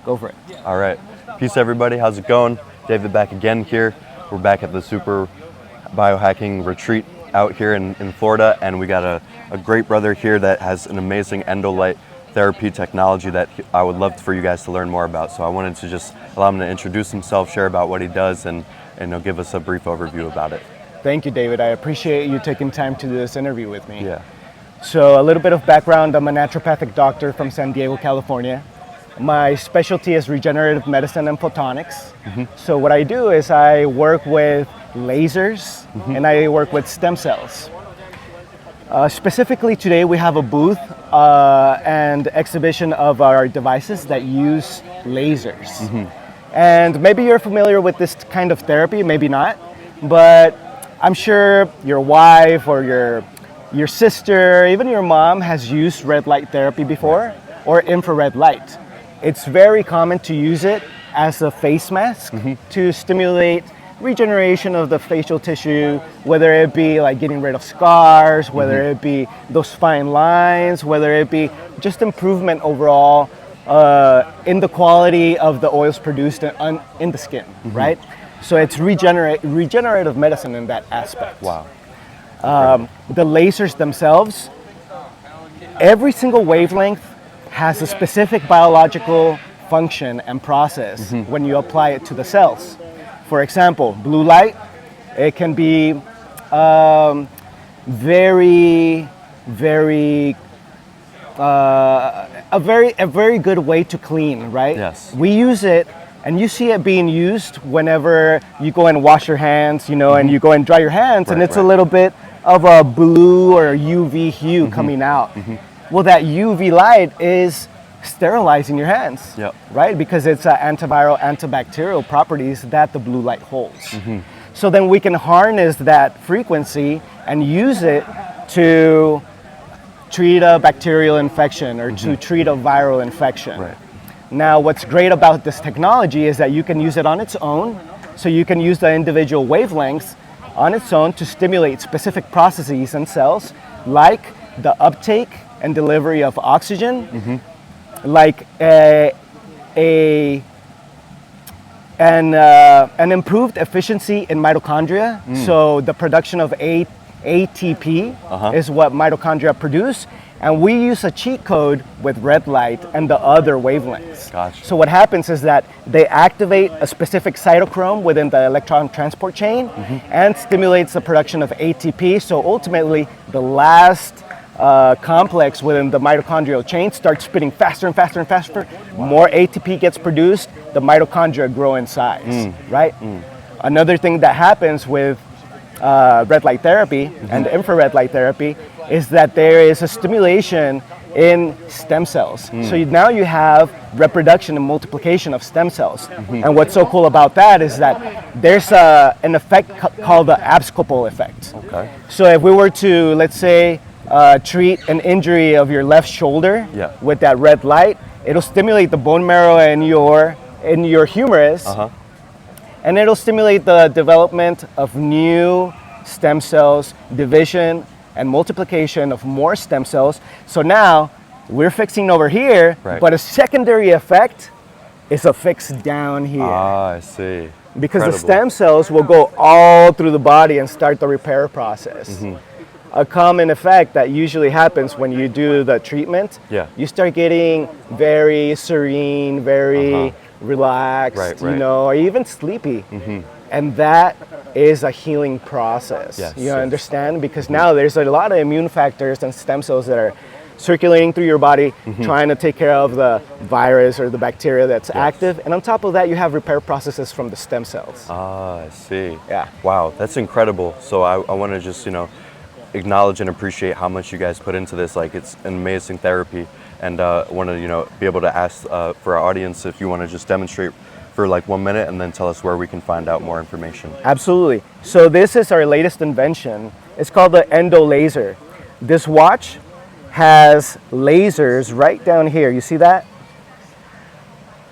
Go for it. All right. Peace, everybody. How's it going? David back again here. We're back at the Super Biohacking Retreat out here in Florida, and we got a great brother here that has an amazing endolight therapy technology that I would love for you guys to learn more about. So I wanted to just allow him to introduce himself, share about what he does, and he'll give us a brief overview about it. Thank you, David. I appreciate you taking time to do this interview with me. Yeah. So a little bit of background, I'm a naturopathic doctor from San Diego, California. My specialty is regenerative medicine and photonics. So what I do is I work with lasers and I work with stem cells. Specifically today we have a booth and exhibition of our devices that use lasers. And maybe you're familiar with this kind of therapy, maybe not, but I'm sure your wife or your sister, even your mom has used red light therapy before, or infrared light. It's very common to use it as a face mask to stimulate regeneration of the facial tissue, whether it be like getting rid of scars, whether it be those fine lines, whether it be just improvement overall in the quality of the oils produced in the skin, right? So it's regenerative medicine in that aspect. Wow. The lasers themselves, every single wavelength has a specific biological function and process when you apply it to the cells. For example, blue light, it can be very good way to clean, right? Yes. We use it, and you see it being used whenever you go and wash your hands, you know, and you go and dry your hands, and it's a little bit of a blue or UV hue coming out. Well, that UV light is sterilizing your hands, right? Because it's antiviral, antibacterial properties that the blue light holds. So then we can harness that frequency and use it to treat a bacterial infection or to treat a viral infection. Right. Now, what's great about this technology is that you can use it on its own. So you can use the individual wavelengths on its own to stimulate specific processes in cells, like the uptake and delivery of oxygen, like an improved efficiency in mitochondria. So the production of ATP is what mitochondria produce, and we use a cheat code with red light and the other wavelengths. Gotcha. So what happens is that they activate a specific cytochrome within the electron transport chain and stimulates the production of ATP. So ultimately, the last complex within the mitochondrial chain starts spinning faster and faster and faster. More ATP gets produced, the mitochondria grow in size, right? Another thing that happens with red light therapy and infrared light therapy is that there is a stimulation in stem cells. So now you have reproduction and multiplication of stem cells. And what's so cool about that is that there's an effect called the abscopal effect. Okay. So if we were to, let's say, treat an injury of your left shoulder with that red light, it'll stimulate the bone marrow in your humerus, and it'll stimulate the development of new stem cells, division and multiplication of more stem cells. So now we're fixing over here, but a secondary effect is a fix down here. Ah, I see. Because the stem cells will go all through the body and start the repair process. A common effect that usually happens when you do the treatment, you start getting very serene, very relaxed, you know, or even sleepy. And that is a healing process. You understand? Because now there's a lot of immune factors and stem cells that are circulating through your body, trying to take care of the virus or the bacteria that's active. And on top of that, you have repair processes from the stem cells. Ah, I see. Yeah. Wow, that's incredible. So I want to just, acknowledge and appreciate how much you guys put into this. Like, it's an amazing therapy. And want to, be able to ask for our audience if you want to just demonstrate for like 1 minute and then tell us where we can find out more information. Absolutely. So this is our latest invention. It's called the Endo Laser. This watch has lasers right down here. You see that?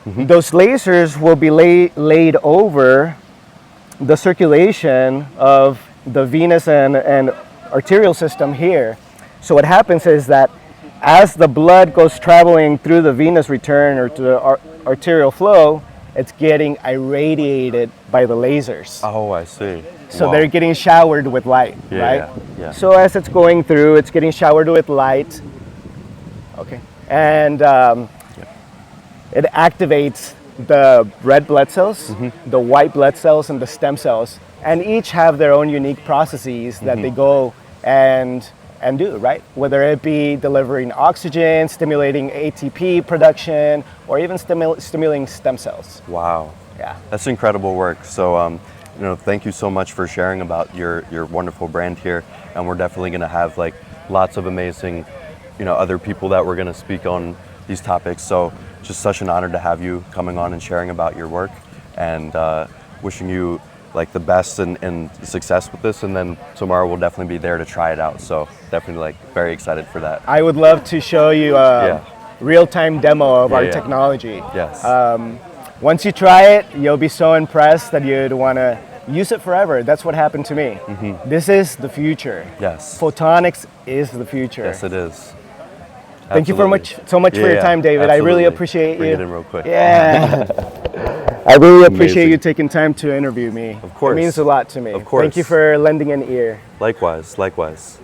Those lasers will be laid over the circulation of the venous and arterial system here. So what happens is that as the blood goes traveling through the venous return or to the arterial flow, it's getting irradiated by the lasers. Oh, I see. So Wow. they're getting showered with light, Yeah, right? yeah. So as it's going through, it's getting showered with light. Okay. And it activates the red blood cells, the white blood cells, and the stem cells. And each have their own unique processes that they go and do, right? Whether it be delivering oxygen, stimulating ATP production, or even stimulating stem cells. Wow. Yeah. That's incredible work. So, thank you so much for sharing about your wonderful brand here. And we're definitely going to have like lots of amazing, other people that we're going to speak on these topics. So, just such an honor to have you coming on and sharing about your work, and wishing you like the best and success with this. And then tomorrow we'll definitely be there to try it out. So definitely like very excited for that. I would love to show you a Yeah. real-time demo of our yeah. technology. Yes. Once you try it, you'll be so impressed that you'd want to use it forever. That's what happened to me. This is the future. Yes. Photonics is the future. Yes, it is. Thank you so much for Yeah, your time, David. I really absolutely. appreciate Bring you. it in real quick. Yeah. I really appreciate Amazing. you taking time to interview me. Of course. It means a lot to me. Of course. Thank you for lending an ear. Likewise, likewise.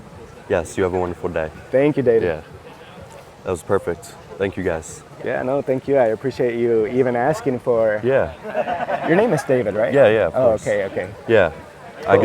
Yes, you have a wonderful day. Thank you, David. Yeah. That was perfect. Thank you guys. Yeah, no, thank you. I appreciate you even asking for. Yeah. Your name is David, right? Yeah, yeah, of Oh, course. okay, okay. Yeah. I could